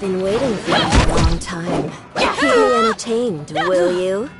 Been waiting for you a long time. Keep me entertained, will you?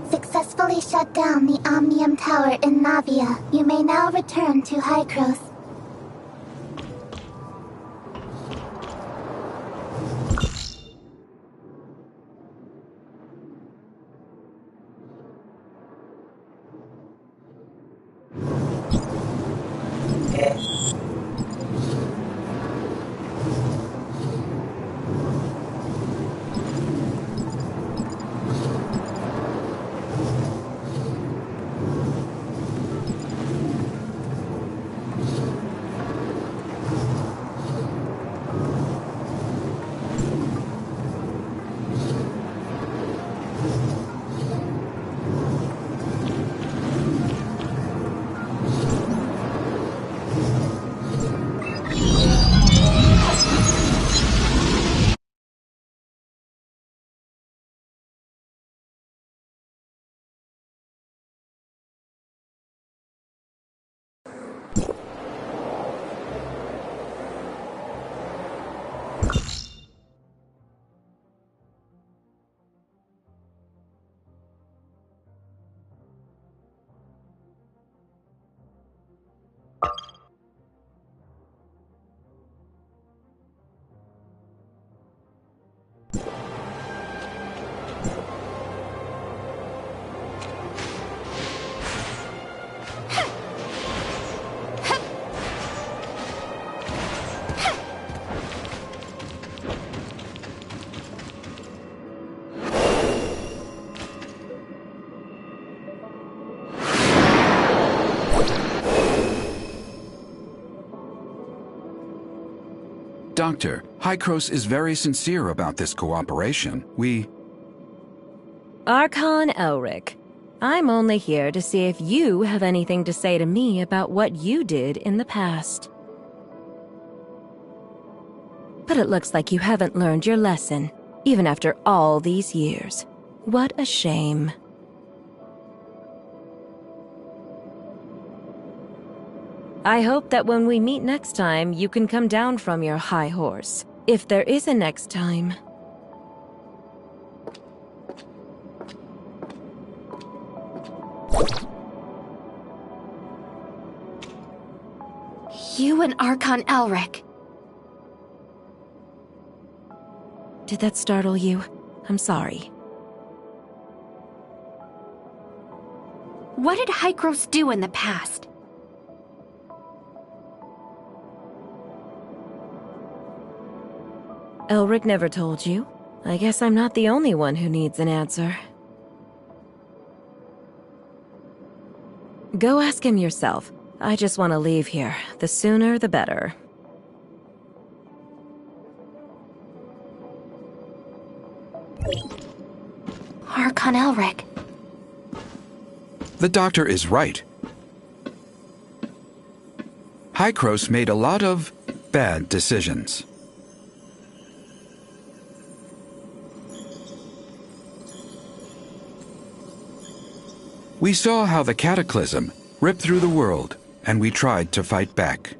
Successfully shut down the Omnium Tower in Navia. You may now return to Hykros. Doctor, Hykros is very sincere about this cooperation. Archon Elric, I'm only here to see if you have anything to say to me about what you did in the past. But it looks like you haven't learned your lesson, even after all these years. What a shame. I hope that when we meet next time, you can come down from your high horse. If there is a next time. You and Archon Elric. Did that startle you? I'm sorry. What did Hykros do in the past? Elric never told you. I guess I'm not the only one who needs an answer. Go ask him yourself. I just want to leave here. The sooner, the better. Archon Elric. The doctor is right. Hykros made a lot of bad decisions. We saw how the cataclysm ripped through the world and we tried to fight back.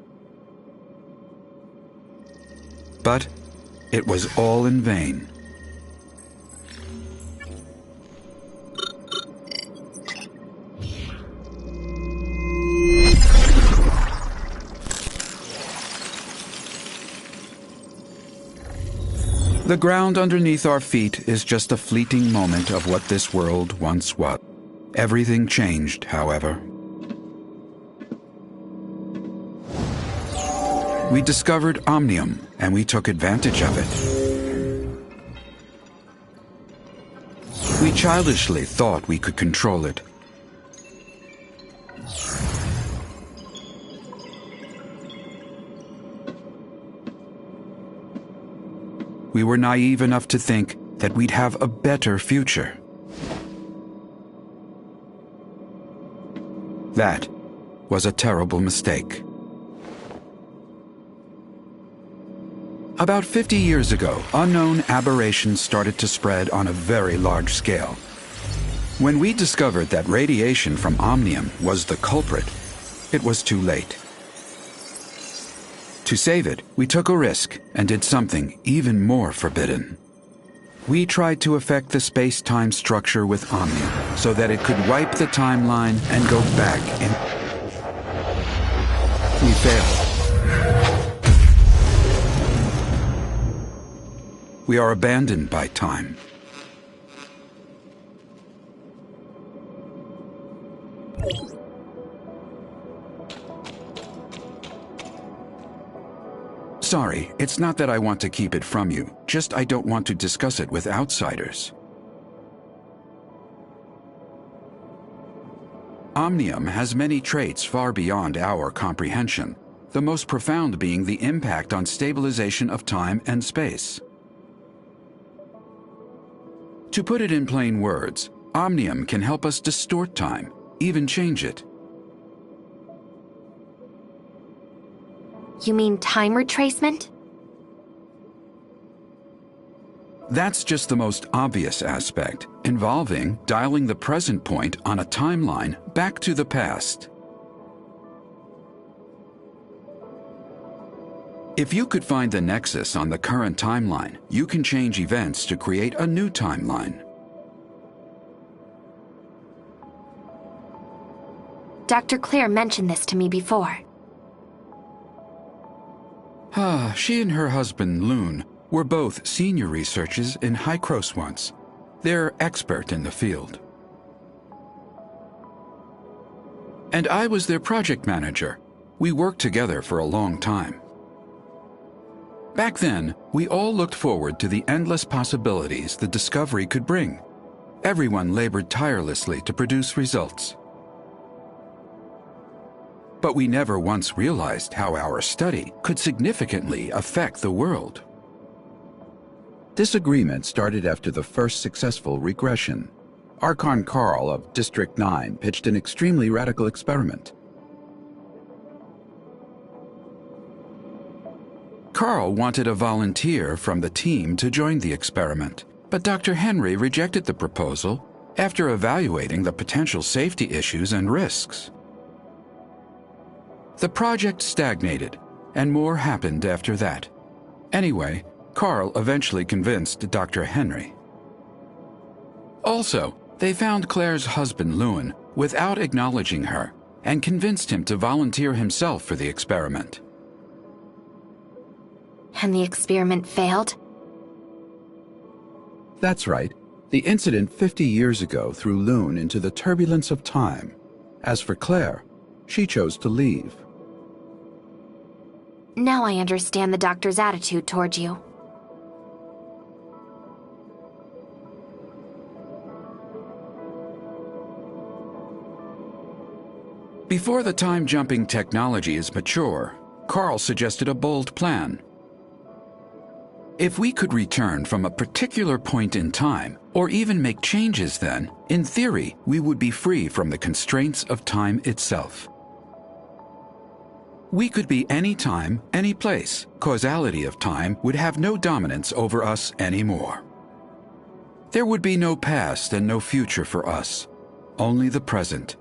But it was all in vain. The ground underneath our feet is just a fleeting moment of what this world once was. Everything changed, however. We discovered Omnium, and we took advantage of it. We childishly thought we could control it. We were naive enough to think that we'd have a better future. That was a terrible mistake. About 50 years ago, unknown aberrations started to spread on a very large scale. When we discovered that radiation from Omnium was the culprit, it was too late. To save it, we took a risk and did something even more forbidden. We tried to affect the space-time structure with Omnium so that it could wipe the timeline and go back in. We failed. We are abandoned by time. Sorry, it's not that I want to keep it from you, just I don't want to discuss it with outsiders. Omnium has many traits far beyond our comprehension, the most profound being the impact on stabilization of time and space. To put it in plain words, Omnium can help us distort time, even change it. You mean time retracement? That's just the most obvious aspect, involving dialing the present point on a timeline back to the past. If you could find the nexus on the current timeline, you can change events to create a new timeline. Dr. Claire mentioned this to me before. She and her husband, Loon, were both senior researchers in Hycros once. They're expert in the field. And I was their project manager. We worked together for a long time. Back then, we all looked forward to the endless possibilities the discovery could bring. Everyone labored tirelessly to produce results. But we never once realized how our study could significantly affect the world. Disagreement started after the first successful regression. Archon Carl of District 9 pitched an extremely radical experiment. Carl wanted a volunteer from the team to join the experiment, but Dr. Henry rejected the proposal after evaluating the potential safety issues and risks. The project stagnated, and more happened after that. Anyway, Carl eventually convinced Dr. Henry. Also, they found Claire's husband, Lewin, without acknowledging her, and convinced him to volunteer himself for the experiment. And the experiment failed? That's right. The incident 50 years ago threw Loon into the turbulence of time. As for Claire, she chose to leave. Now I understand the doctor's attitude toward you. Before the time-jumping technology is mature, Carl suggested a bold plan. If we could return from a particular point in time, or even make changes then, in theory, we would be free from the constraints of time itself. We could be any time, any place. Causality of time would have no dominance over us anymore. There would be no past and no future for us, only the present.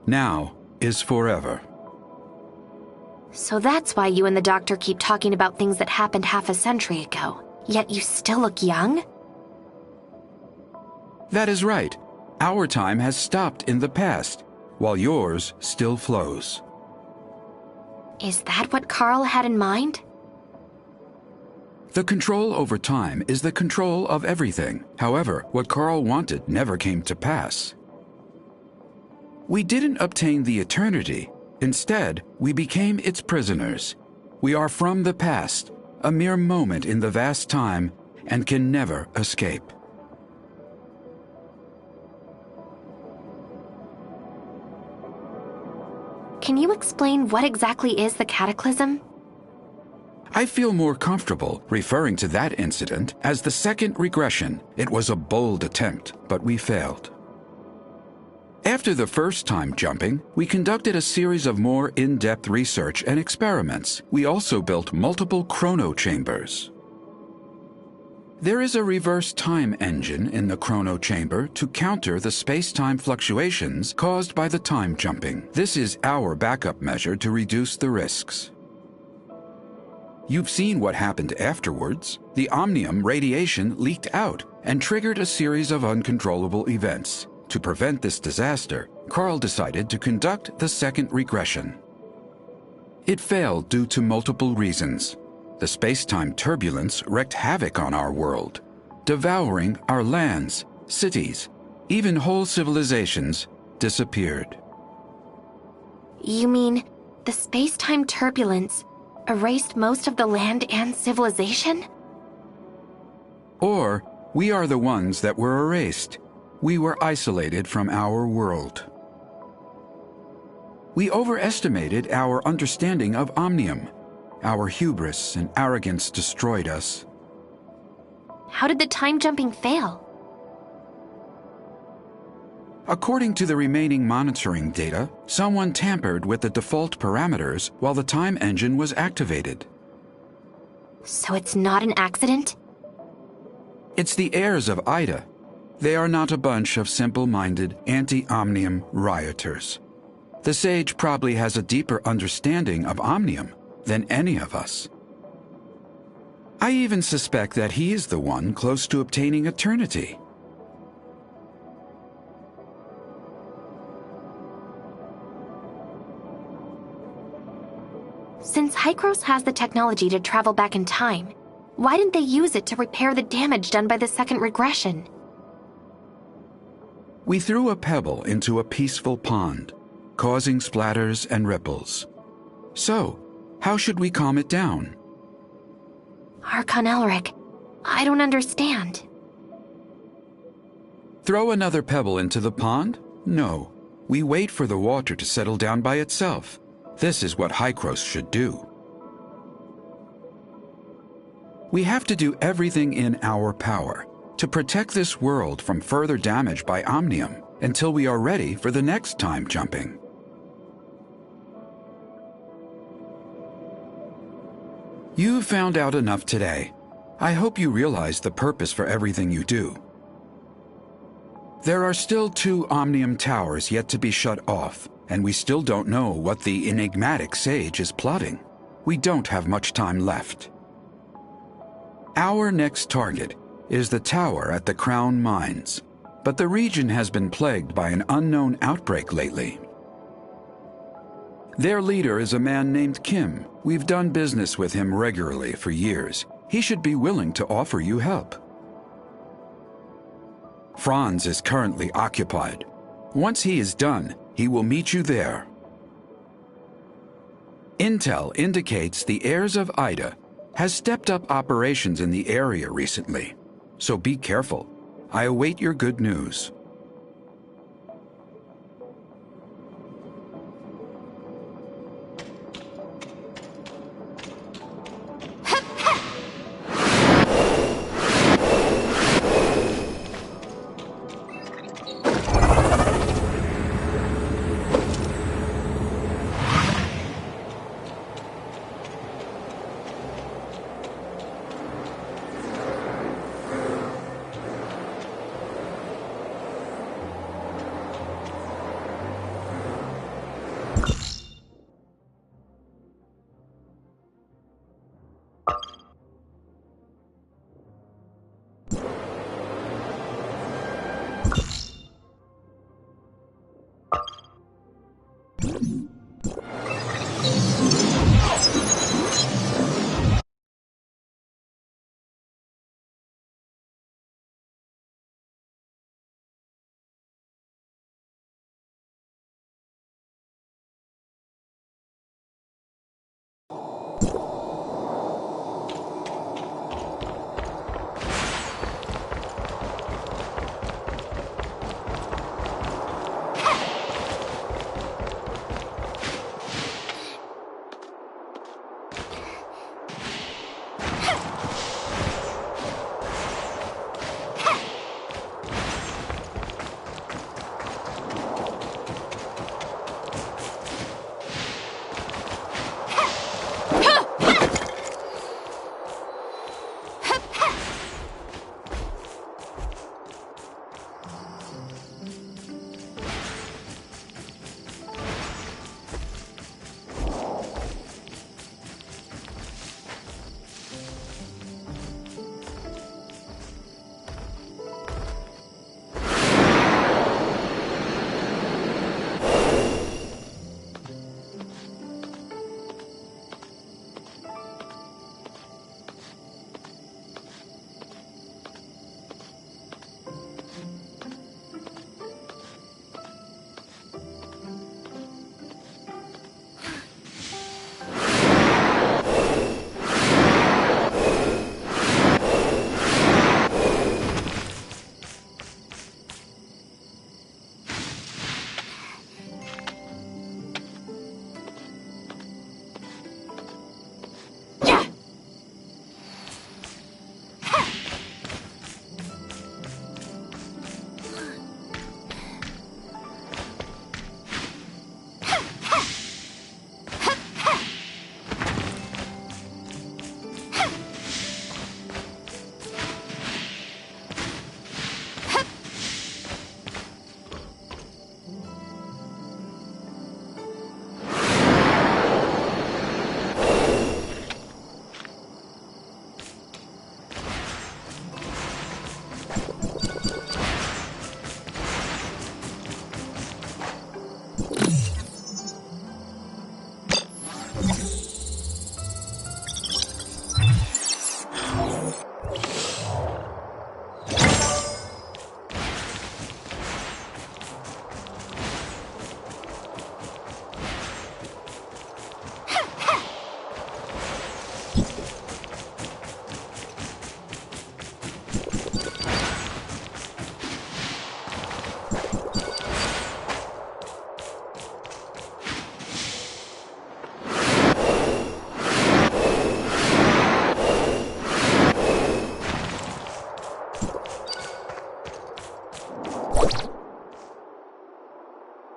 Now is forever. So that's why you and the doctor keep talking about things that happened half a century ago. Yet you still look young? That is right. Our time has stopped in the past, while yours still flows. Is that what Carl had in mind? The control over time is the control of everything. However, what Carl wanted never came to pass. We didn't obtain the eternity. Instead, we became its prisoners. We are from the past, a mere moment in the vast time, and can never escape. Can you explain what exactly is the cataclysm? I feel more comfortable referring to that incident as the second regression. It was a bold attempt, but we failed. After the first time jumping, we conducted a series of more in-depth research and experiments. We also built multiple chrono chambers. There is a reverse time engine in the chrono chamber to counter the space-time fluctuations caused by the time jumping. This is our backup measure to reduce the risks. You've seen what happened afterwards. The omnium radiation leaked out and triggered a series of uncontrollable events. To prevent this disaster, Carl decided to conduct the second regression. It failed due to multiple reasons. The space-time turbulence wreaked havoc on our world, devouring our lands, cities, even whole civilizations disappeared. You mean the space-time turbulence erased most of the land and civilization? Or we are the ones that were erased. We were isolated from our world. We overestimated our understanding of omnium. Our hubris and arrogance destroyed us. How did the time jumping fail? According to the remaining monitoring data, someone tampered with the default parameters while the time engine was activated. So it's not an accident? It's the heirs of Ida. They are not a bunch of simple-minded, anti-omnium rioters. The sage probably has a deeper understanding of omnium than any of us. I even suspect that he is the one close to obtaining eternity. Since Hykros has the technology to travel back in time, why didn't they use it to repair the damage done by the second regression? We threw a pebble into a peaceful pond, causing splatters and ripples. So, how should we calm it down? Archon Elric, I don't understand. Throw another pebble into the pond? No. We wait for the water to settle down by itself. This is what Hykros should do. We have to do everything in our power to protect this world from further damage by omnium until we are ready for the next time jumping. You've found out enough today. I hope you realize the purpose for everything you do. There are still 2 omnium towers yet to be shut off, and we still don't know what the enigmatic sage is plotting. We don't have much time left. Our next target is the tower at the Crown Mines, but the region has been plagued by an unknown outbreak lately. Their leader is a man named Kim. We've done business with him regularly for years. He should be willing to offer you help. Franz is currently occupied. Once he is done, he will meet you there. Intel indicates the heirs of Ida has stepped up operations in the area recently. So be careful. I await your good news.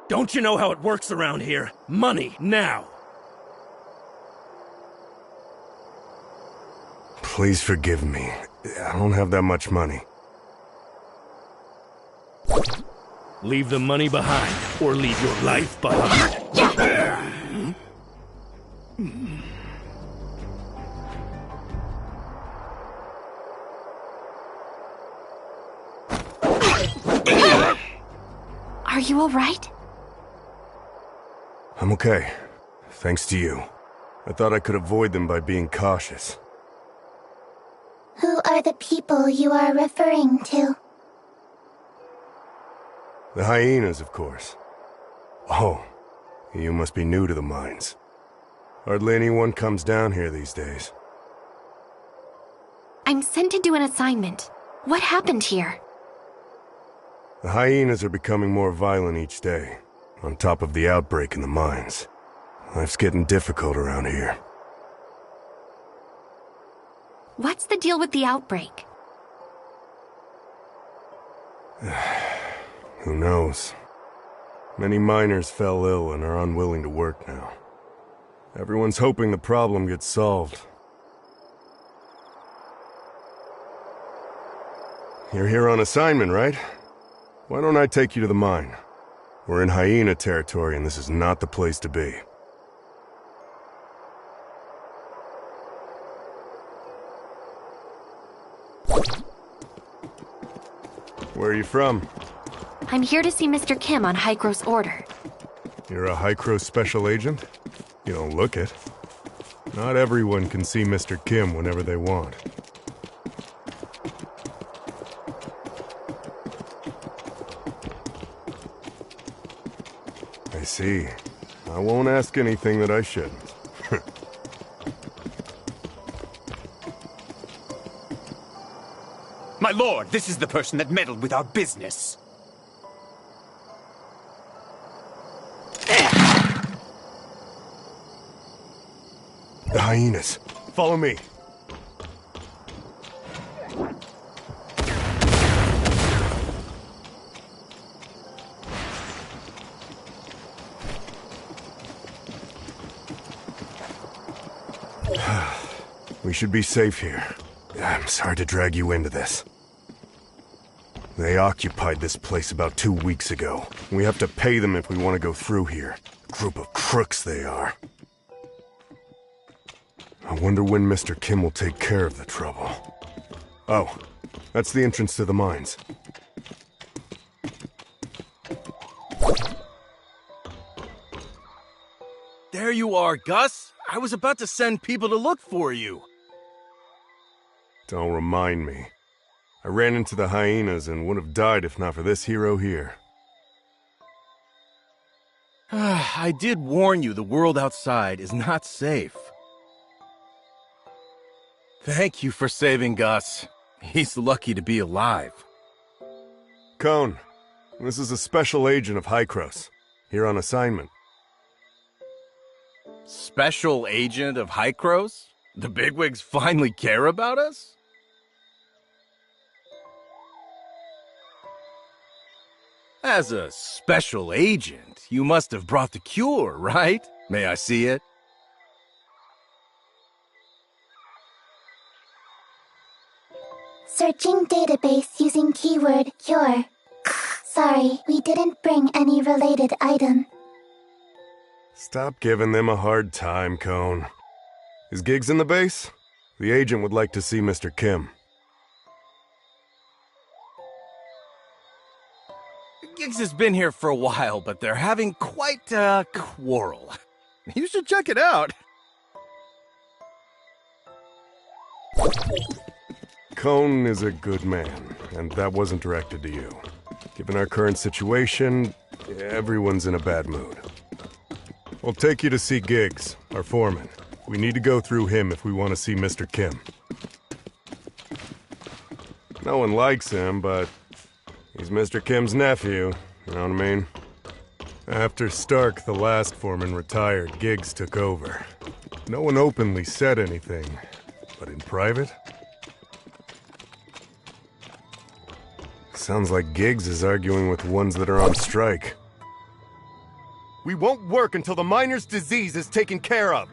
Don't you know how it works around here? Money, now! Please forgive me. I don't have that much money. Leave the money behind, or leave your life behind. Are you all right? I'm okay. Thanks to you. I thought I could avoid them by being cautious. Who are the people you are referring to? The hyenas, of course. Oh, you must be new to the mines. Hardly anyone comes down here these days. I'm sent to do an assignment. What happened here? The hyenas are becoming more violent each day, on top of the outbreak in the mines. Life's getting difficult around here. What's the deal with the outbreak? Who knows? Many miners fell ill and are unwilling to work now. Everyone's hoping the problem gets solved. You're here on assignment, right? Why don't I take you to the mine? We're in hyena territory and this is not the place to be. Where are you from? I'm here to see Mr. Kim on Hycro's order. You're a Hycro special agent? You don't look it. Not everyone can see Mr. Kim whenever they want. I see. I won't ask anything that I shouldn't. My lord, this is the person that meddled with our business. The hyenas. Follow me. We should be safe here. I'm sorry to drag you into this. They occupied this place about 2 weeks ago. We have to pay them if we want to go through here. Group of crooks they are. I wonder when Mr. Kim will take care of the trouble. Oh, that's the entrance to the mines. There you are, Gus. I was about to send people to look for you. Don't remind me. I ran into the hyenas and would have died if not for this hero here. I did warn you the world outside is not safe. Thank you for saving Gus. He's lucky to be alive. Cone, this is a special agent of Hycros, here on assignment. Special agent of Hycros? The bigwigs finally care about us? As a special agent, you must have brought the cure, right? May I see it? Searching database using keyword cure. Sorry, we didn't bring any related item. Stop giving them a hard time, Cone. Is Giggs in the base? The agent would like to see Mr. Kim. Giggs has been here for a while, but they're having quite a quarrel. You should check it out. Cone is a good man, and that wasn't directed to you. Given our current situation, everyone's in a bad mood. We'll take you to see Giggs, our foreman. We need to go through him if we want to see Mr. Kim. No one likes him, but he's Mr. Kim's nephew, you know what I mean? After Stark, the last foreman, retired, Giggs took over. No one openly said anything, but in private? Sounds like Giggs is arguing with ones that are on strike. We won't work until the miner's disease is taken care of.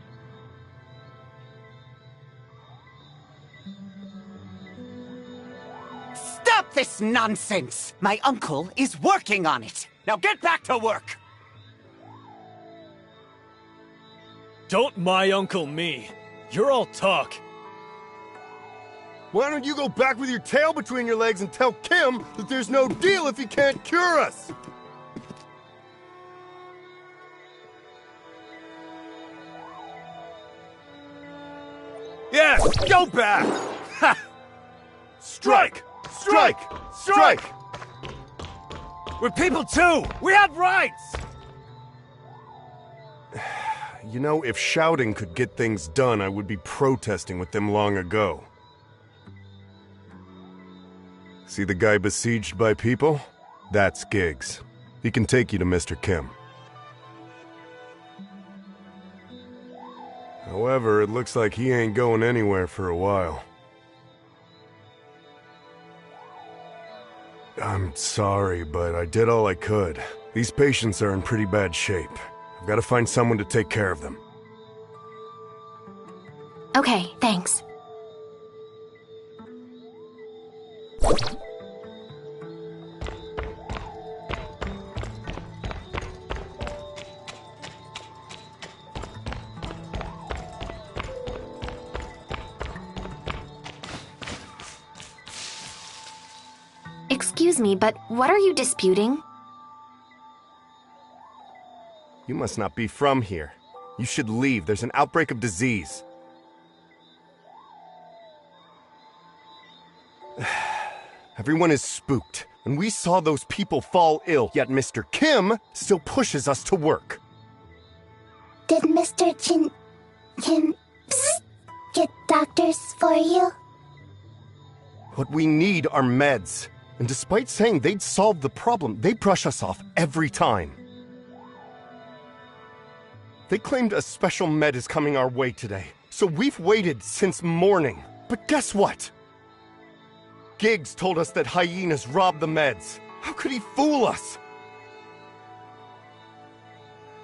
Stop this nonsense! My uncle is working on it. Now get back to work! Don't my uncle me. You're all talk. Why don't you go back with your tail between your legs and tell Kim that there's no deal if he can't cure us? Yes, go back! Ha! Strike! Strike! Strike! We're people too! We have rights! You know, if shouting could get things done, I would be protesting with them long ago. See the guy besieged by people? That's Giggs. He can take you to Mr. Kim. However, it looks like he ain't going anywhere for a while. I'm sorry, but I did all I could. These patients are in pretty bad shape. I've got to find someone to take care of them. Okay, thanks. Excuse me, but what are you disputing? You must not be from here. You should leave. There's an outbreak of disease. Everyone is spooked, and we saw those people fall ill, yet Mr. Kim still pushes us to work. Did Mr. Kim get doctors for you? What we need are meds. And despite saying they'd solve the problem, they brush us off every time. They claimed a special med is coming our way today, so we've waited since morning. But guess what? Giggs told us that hyenas robbed the meds. How could he fool us?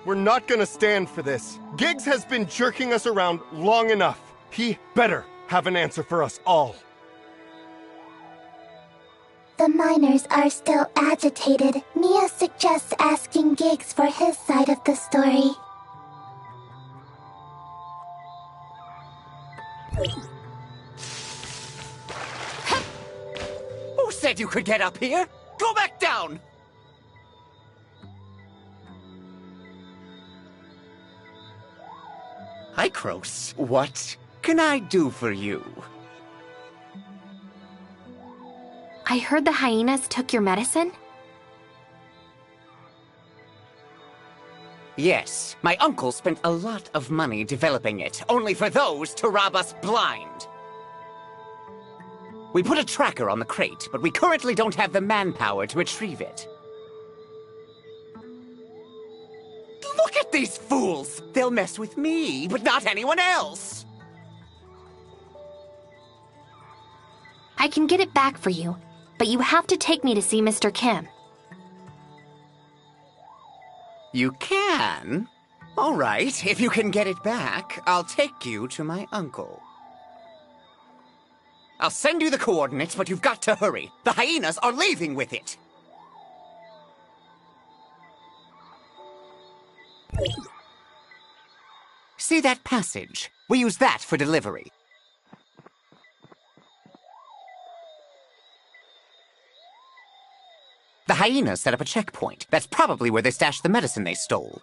We're not gonna stand for this. Giggs has been jerking us around long enough. He better have an answer for us all. The miners are still agitated. Mia suggests asking Giggs for his side of the story. Who said you could get up here? Go back down! Hi, Kros. What can I do for you? I heard the hyenas took your medicine? Yes, my uncle spent a lot of money developing it, only for those to rob us blind. We put a tracker on the crate, but we currently don't have the manpower to retrieve it. Look at these fools! They'll mess with me, but not anyone else! I can get it back for you, but you have to take me to see Mr. Kim. You can? All right, if you can get it back, I'll take you to my uncle. I'll send you the coordinates, but you've got to hurry. The hyenas are leaving with it. See that passage? We use that for delivery. The hyenas set up a checkpoint. That's probably where they stashed the medicine they stole.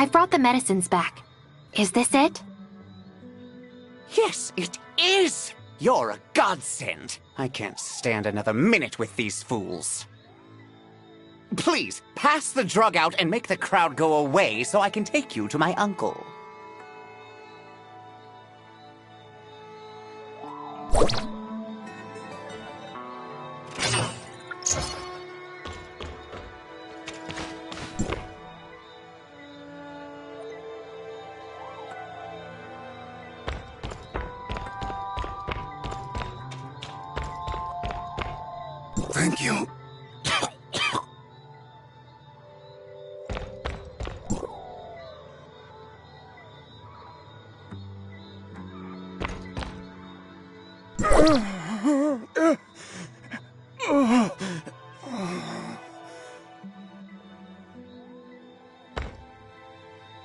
I've brought the medicines back. Is this it? Yes, it is! You're a godsend. I can't stand another minute with these fools. Please, pass the drug out and make the crowd go away so I can take you to my uncle. Thank you.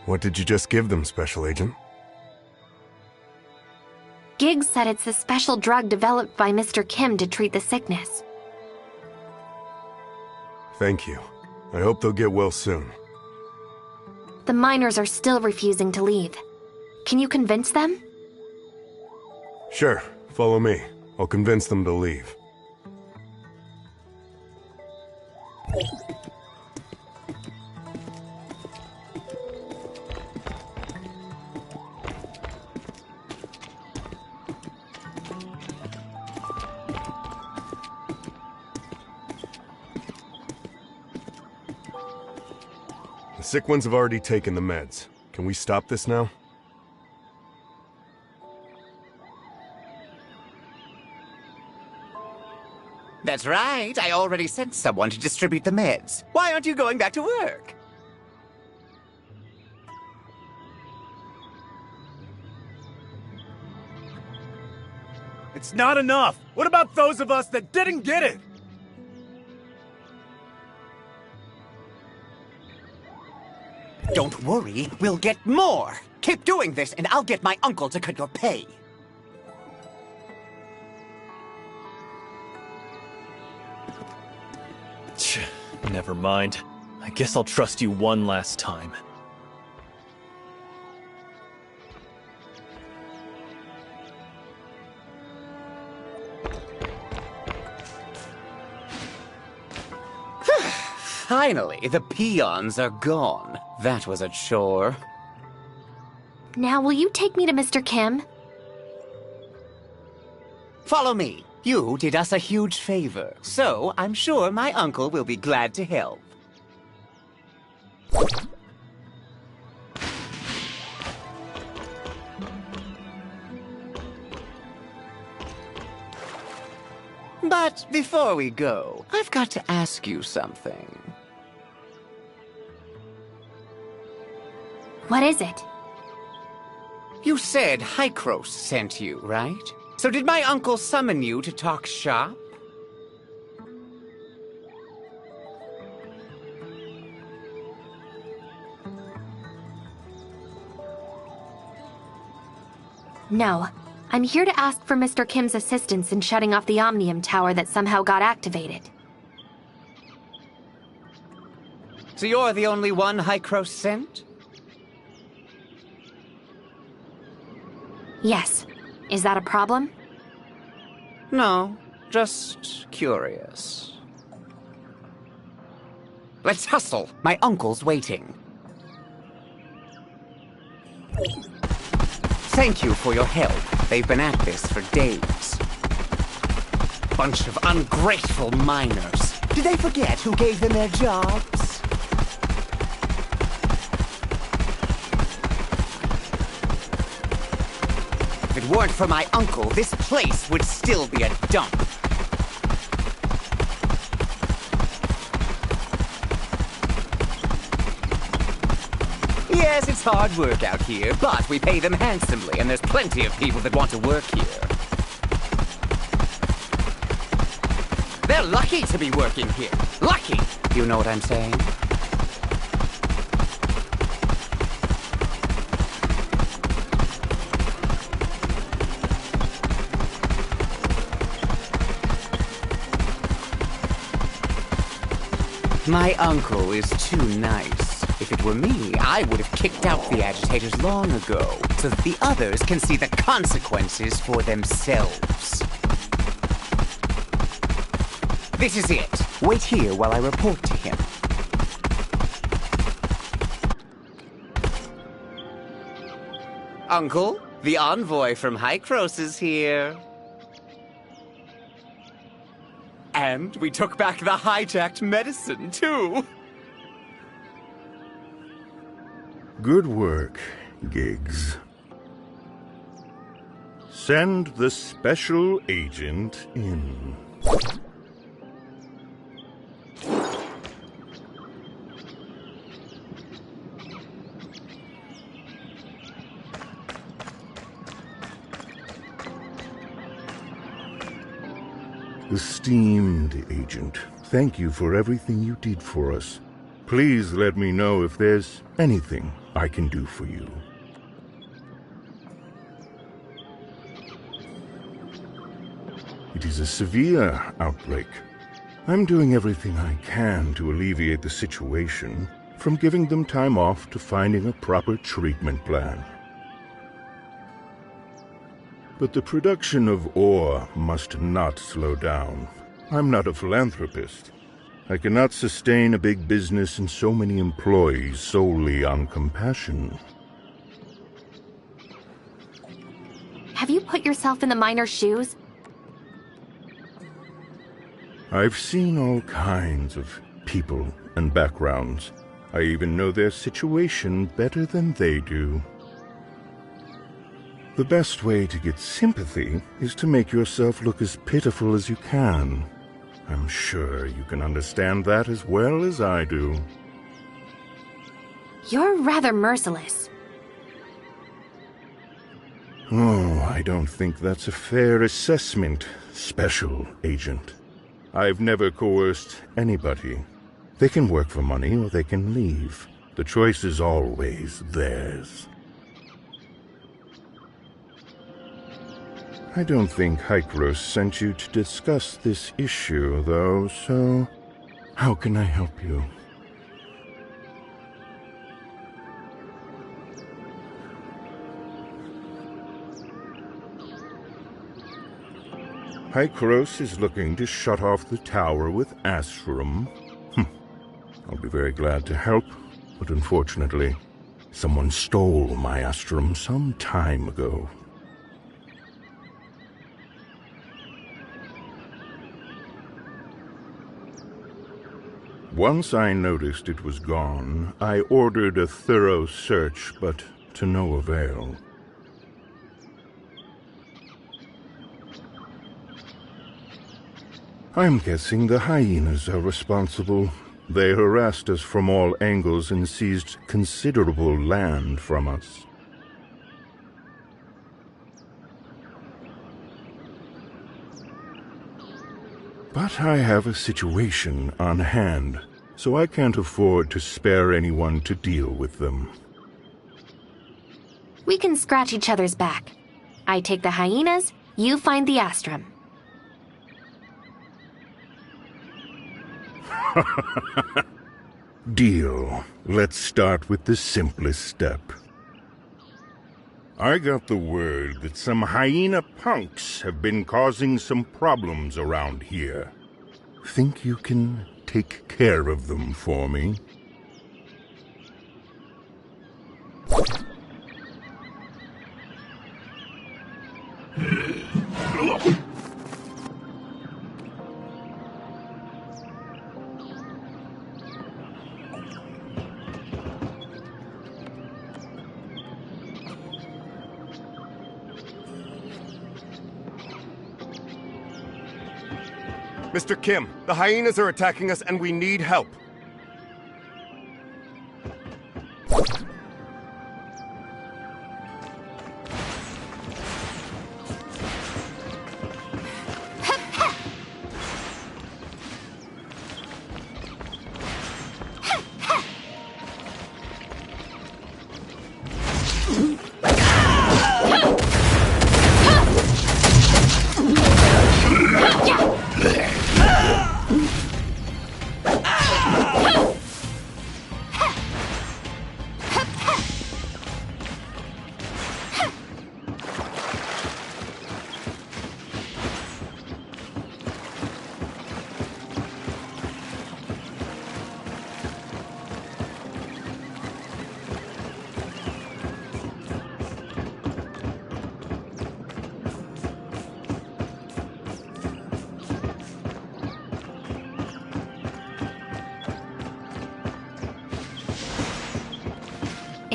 What did you just give them, Special Agent? Giggs said it's a special drug developed by Mr. Kim to treat the sickness. Thank you. I hope they'll get well soon. The miners are still refusing to leave. Can you convince them? Sure, follow me. I'll convince them to leave. The sick ones have already taken the meds. Can we stop this now? That's right. I already sent someone to distribute the meds. Why aren't you going back to work? It's not enough. What about those of us that didn't get it? Don't worry, we'll get more. Keep doing this and I'll get my uncle to cut your pay. Never mind. I guess I'll trust you one last time. Finally, the peons are gone. That was a chore. Now, will you take me to Mr. Kim? Follow me. You did us a huge favor, so I'm sure my uncle will be glad to help. But before we go, I've got to ask you something. What is it? You said Hykros sent you, right? So did my uncle summon you to talk shop? No. I'm here to ask for Mr. Kim's assistance in shutting off the Omnium Tower that somehow got activated. So you're the only one Hykros sent? Yes. Is that a problem? No, just curious. Let's hustle. My uncle's waiting. Thank you for your help. They've been at this for days. Bunch of ungrateful miners. Did they forget who gave them their jobs? If it weren't for my uncle, this place would still be a dump. Yes, it's hard work out here, but we pay them handsomely, and there's plenty of people that want to work here. They're lucky to be working here. Lucky! You know what I'm saying? My uncle is too nice. If it were me, I would have kicked out the agitators long ago, so that the others can see the consequences for themselves. This is it. Wait here while I report to him. Uncle, the envoy from Hykros is here. And we took back the hijacked medicine, too. Good work, Giggs. Send the special agent in. Esteemed agent, thank you for everything you did for us. Please let me know if there's anything I can do for you. It is a severe outbreak. I'm doing everything I can to alleviate the situation, from giving them time off to finding a proper treatment plan. But the production of ore must not slow down. I'm not a philanthropist. I cannot sustain a big business and so many employees solely on compassion. Have you put yourself in the miner's shoes? I've seen all kinds of people and backgrounds. I even know their situation better than they do. The best way to get sympathy is to make yourself look as pitiful as you can. I'm sure you can understand that as well as I do. You're rather merciless. Oh, I don't think that's a fair assessment, Special Agent. I've never coerced anybody. They can work for money or they can leave. The choice is always theirs. I don't think Hykros sent you to discuss this issue, though, so how can I help you? Hykros is looking to shut off the tower with Astrum. I'll be very glad to help, but unfortunately, someone stole my Astrum some time ago. Once I noticed it was gone, I ordered a thorough search, but to no avail. I'm guessing the hyenas are responsible. They harassed us from all angles and seized considerable land from us. But I have a situation on hand, so I can't afford to spare anyone to deal with them. We can scratch each other's back. I take the hyenas, you find the Astrum. Deal. Let's start with the simplest step. I got the word that some hyena punks have been causing some problems around here. Think you can take care of them for me? Mr. Kim, the hyenas are attacking us and we need help.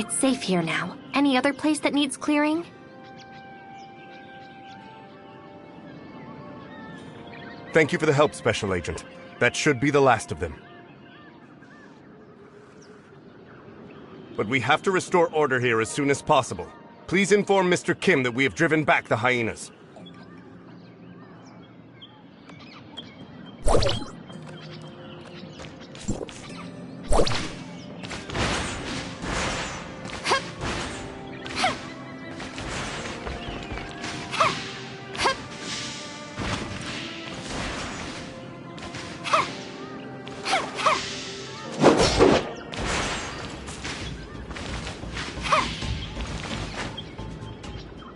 It's safe here now. Any other place that needs clearing? Thank you for the help, Special Agent. That should be the last of them. But we have to restore order here as soon as possible. Please inform Mr. Kim that we have driven back the hyenas.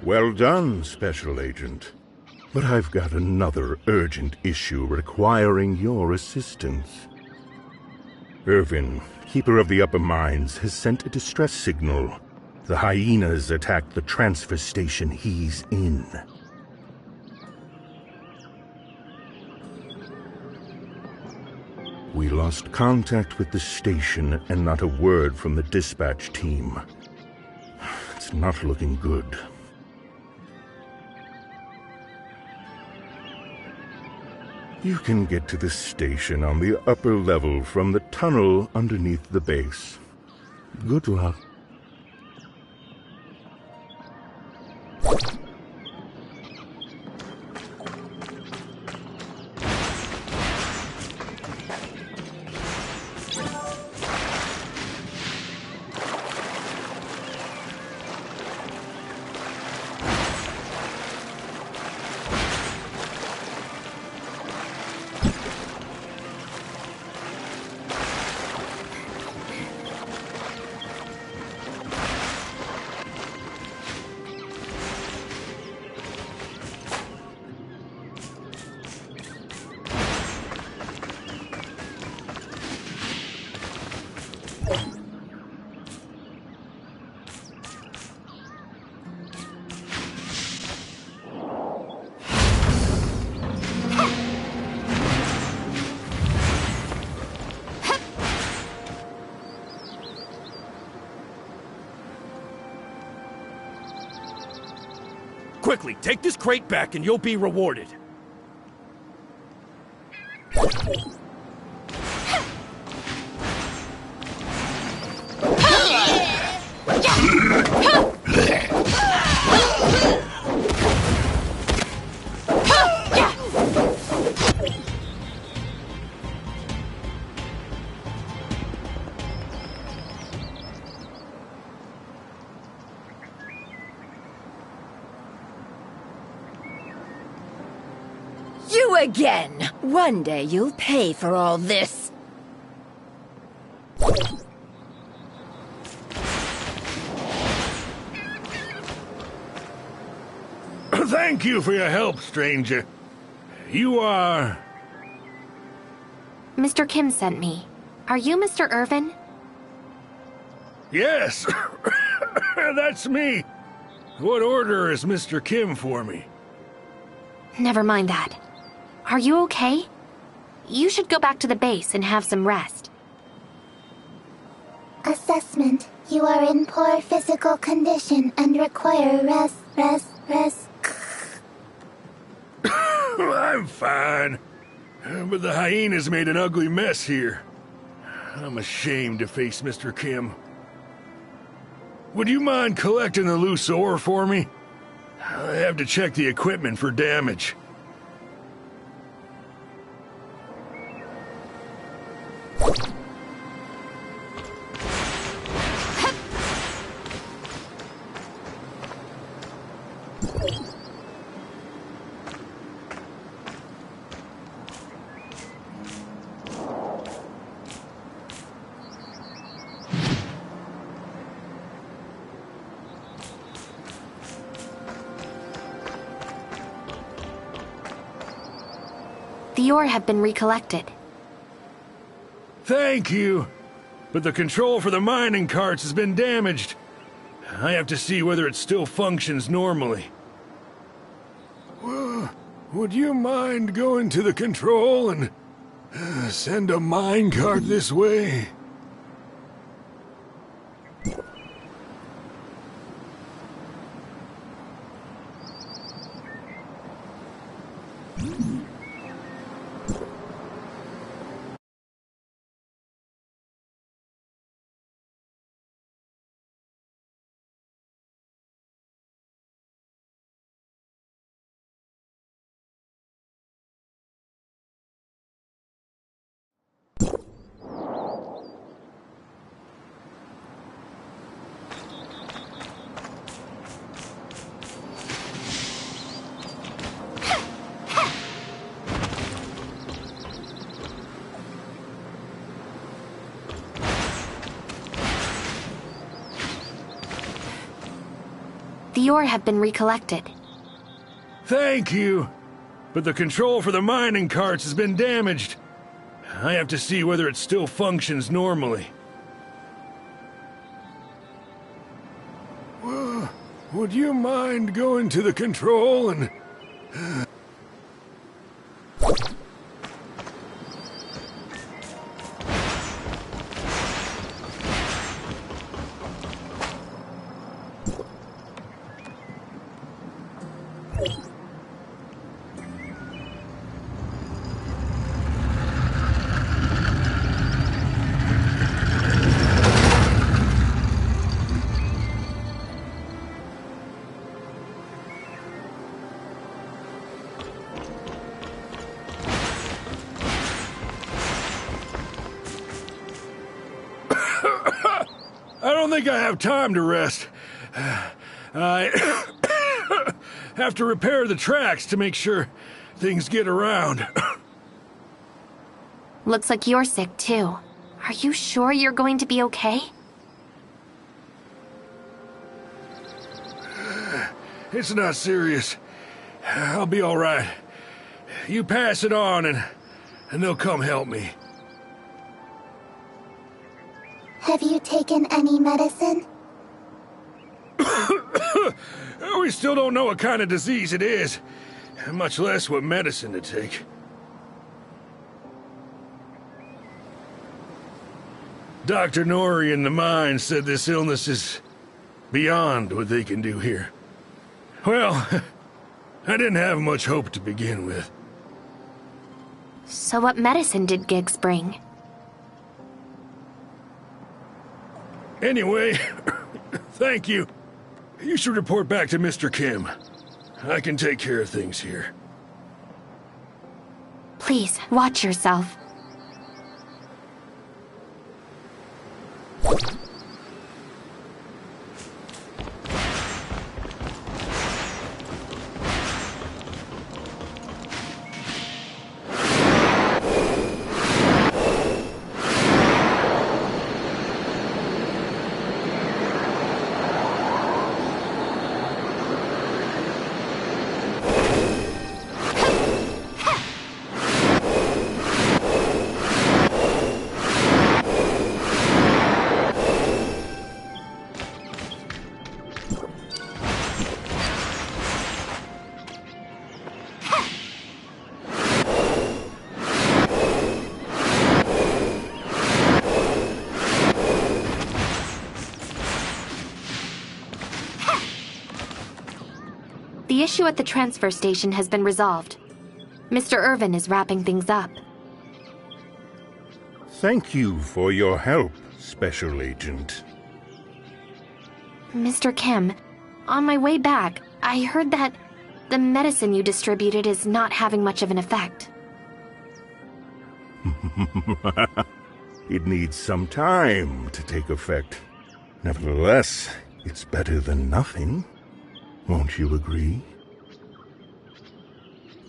Well done, Special Agent. But I've got another urgent issue requiring your assistance. Irvin, Keeper of the Upper Mines, has sent a distress signal. The hyenas attacked the transfer station he's in. We lost contact with the station and not a word from the dispatch team. It's not looking good. You can get to the station on the upper level from the tunnel underneath the base. Good luck. Quickly, take this crate back and you'll be rewarded. You again! One day you'll pay for all this. Thank you for your help, stranger. You are... Mr. Kim sent me. Are you Mr. Irvin? Yes, that's me. What order is Mr. Kim for me? Never mind that. Are you okay? You should go back to the base and have some rest. Assessment. You are in poor physical condition and require rest. I'm fine. But the hyenas made an ugly mess here. I'm ashamed to face Mr. Kim. Would you mind collecting the loose ore for me? I have to check the equipment for damage. The ore have been recollected. Thank you. But the control for the mining carts has been damaged. I have to see whether it still functions normally. Well, would you mind going to the control and send a minecart this way? The ore have been recollected. Thank you. But the control for the mining carts has been damaged. I have to see whether it still functions normally. Would you mind going to the control and... I don't think I have time to rest. I have to repair the tracks to make sure things get around. Looks like you're sick too. Are you sure you're going to be okay? It's not serious. I'll be all right. You pass it on and they'll come help me. Have you taken any medicine? We still don't know what kind of disease it is, much less what medicine to take. Dr. Nori in the mine said this illness is beyond what they can do here. Well, I didn't have much hope to begin with. So what medicine did Giggs bring? Anyway, thank you. You should report back to Mr. Kim. I can take care of things here. Please, watch yourself. The issue at the transfer station has been resolved. Mr. Irvin is wrapping things up. Thank you for your help, Special Agent. Mr. Kim, on my way back, I heard that the medicine you distributed is not having much of an effect. It needs some time to take effect. Nevertheless, it's better than nothing. Won't you agree?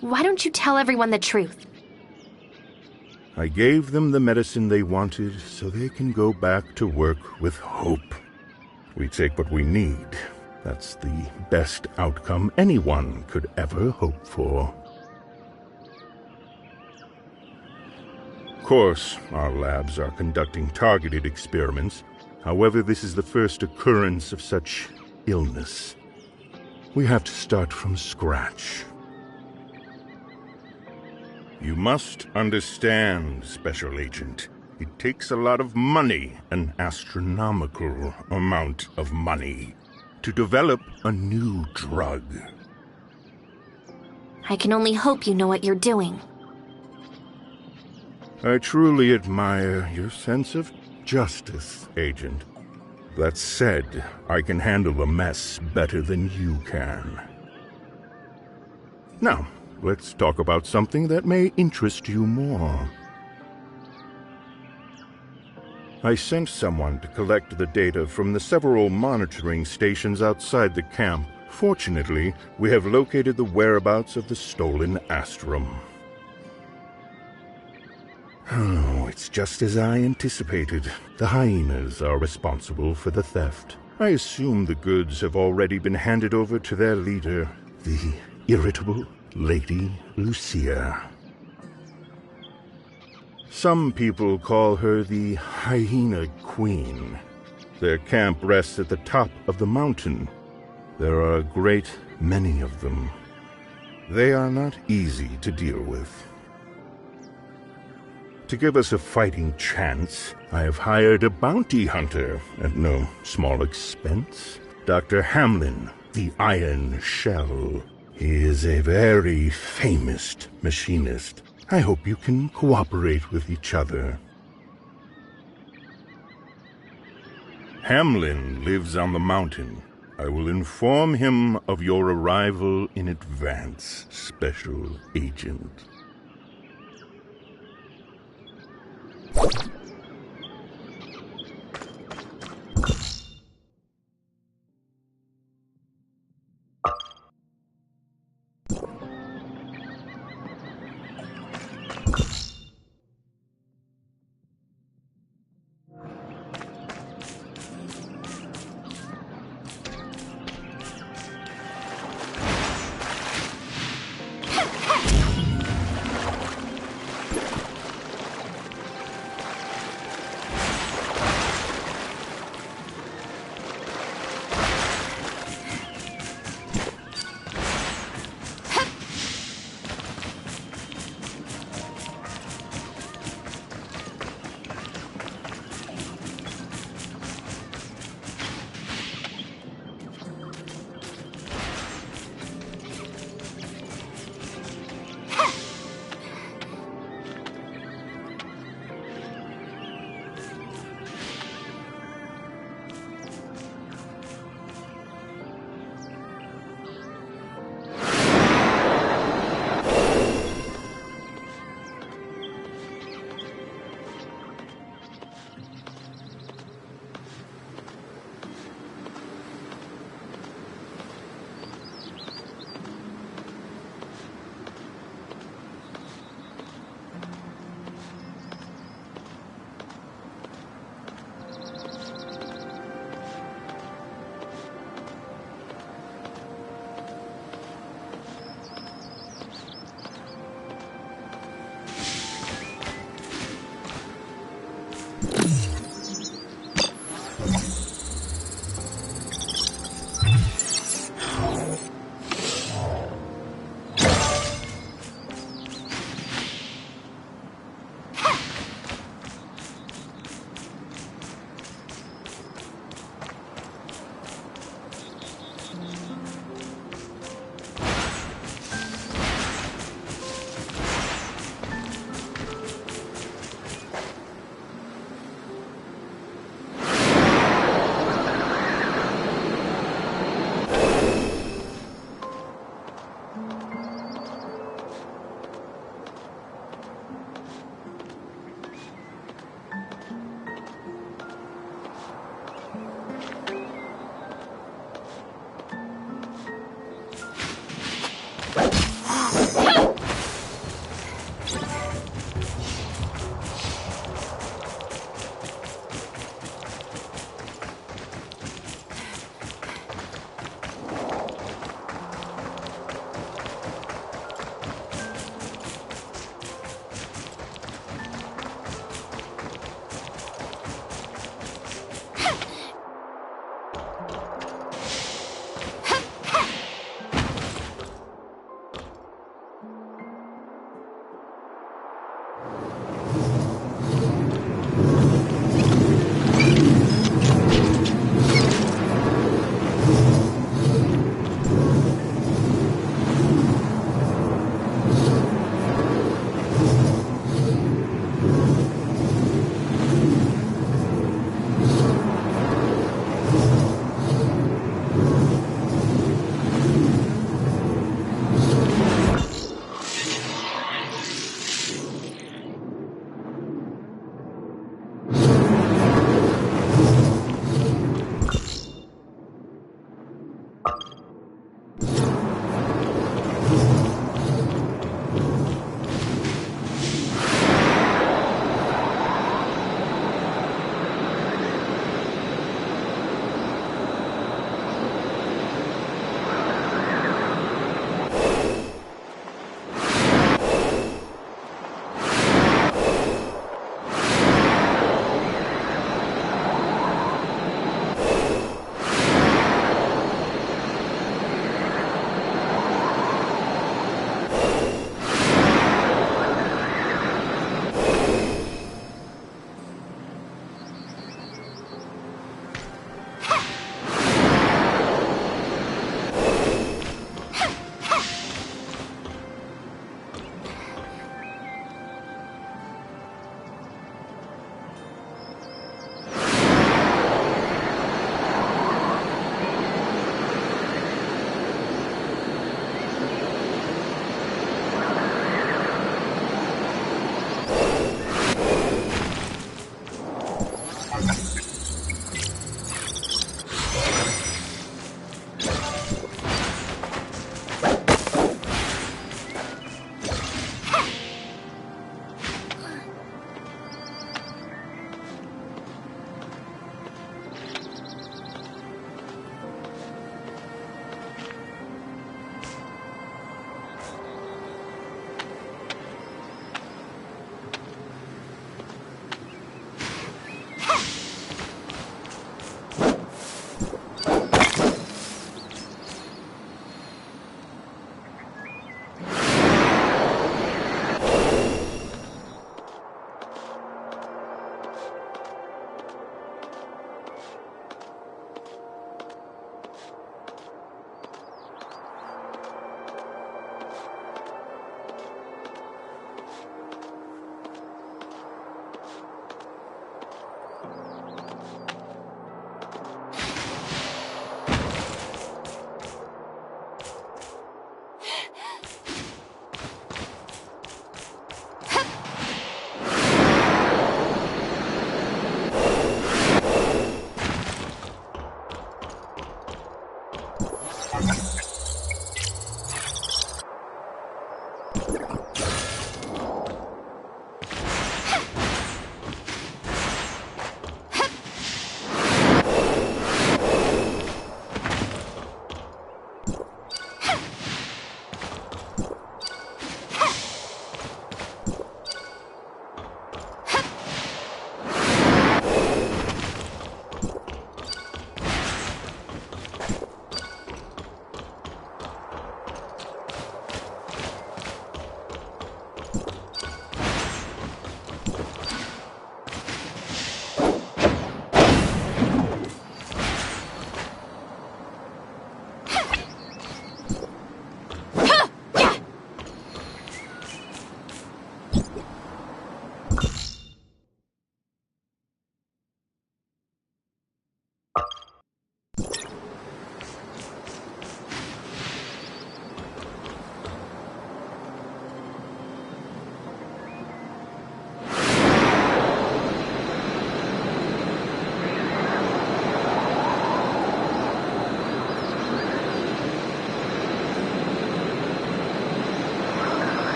Why don't you tell everyone the truth? I gave them the medicine they wanted so they can go back to work with hope. We take what we need. That's the best outcome anyone could ever hope for. Of course, our labs are conducting targeted experiments. However, this is the first occurrence of such illness. We have to start from scratch. You must understand, Special Agent. It takes a lot of money, an astronomical amount of money, to develop a new drug. I can only hope you know what you're doing. I truly admire your sense of justice, Agent. That said, I can handle a mess better than you can. Now, let's talk about something that may interest you more. I sent someone to collect the data from the several monitoring stations outside the camp. Fortunately, we have located the whereabouts of the stolen Astrum. Oh, it's just as I anticipated. The hyenas are responsible for the theft. I assume the goods have already been handed over to their leader, the irritable Lady Lucia. Some people call her the Hyena Queen. Their camp rests at the top of the mountain. There are a great many of them. They are not easy to deal with. To give us a fighting chance, I have hired a bounty hunter at no small expense. Dr. Hamlin, the Iron Shell. He is a very famous machinist. I hope you can cooperate with each other. Hamlin lives on the mountain. I will inform him of your arrival in advance, Special Agent.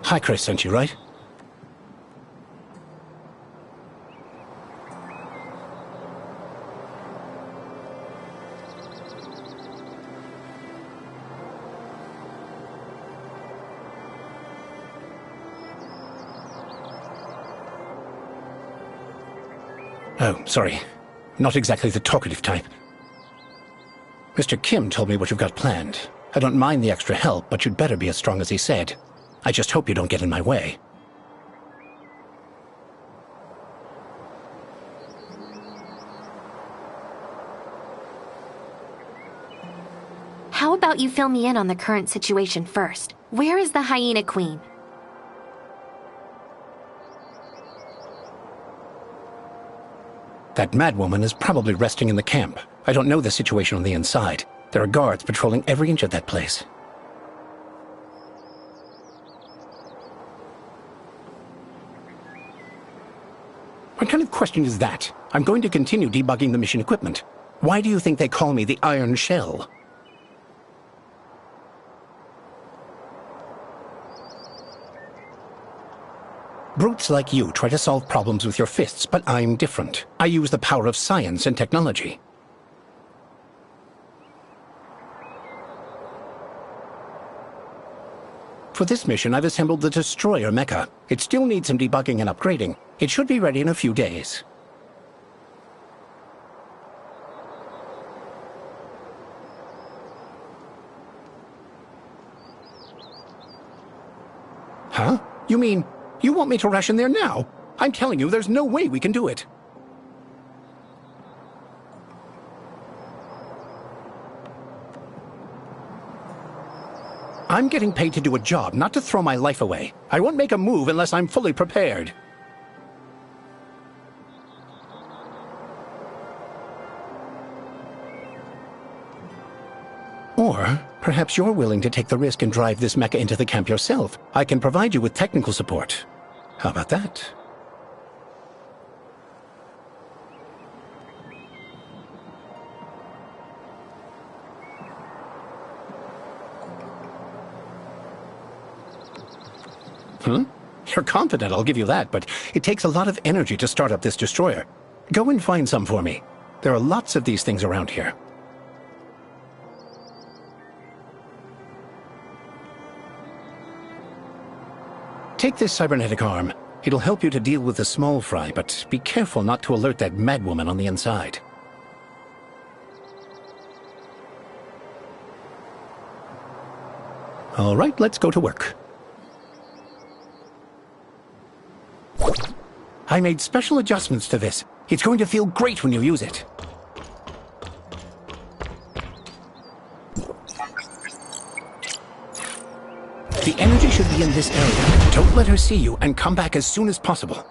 Hi, Chris sent you, right? Oh, sorry. Not exactly the talkative type. Mr. Kim told me what you've got planned. I don't mind the extra help, but you'd better be as strong as he said. I just hope you don't get in my way. How about you fill me in on the current situation first? Where is the Hyena Queen? That madwoman is probably resting in the camp. I don't know the situation on the inside. There are guards patrolling every inch of that place. What kind of question is that? I'm going to continue debugging the mission equipment. Why do you think they call me the Iron Shell? Brutes like you try to solve problems with your fists, but I'm different. I use the power of science and technology. For this mission, I've assembled the Destroyer mecha. It still needs some debugging and upgrading. It should be ready in a few days. Huh? You mean, you want me to rush in there now? I'm telling you, there's no way we can do it. I'm getting paid to do a job, not to throw my life away. I won't make a move unless I'm fully prepared. Or perhaps you're willing to take the risk and drive this mecha into the camp yourself. I can provide you with technical support. How about that? You're confident, I'll give you that, but it takes a lot of energy to start up this destroyer. Go and find some for me. There are lots of these things around here. Take this cybernetic arm. It'll help you to deal with the small fry, but be careful not to alert that madwoman on the inside. All right, let's go to work. I made special adjustments to this. It's going to feel great when you use it. The energy should be in this area. Don't let her see you, and come back as soon as possible.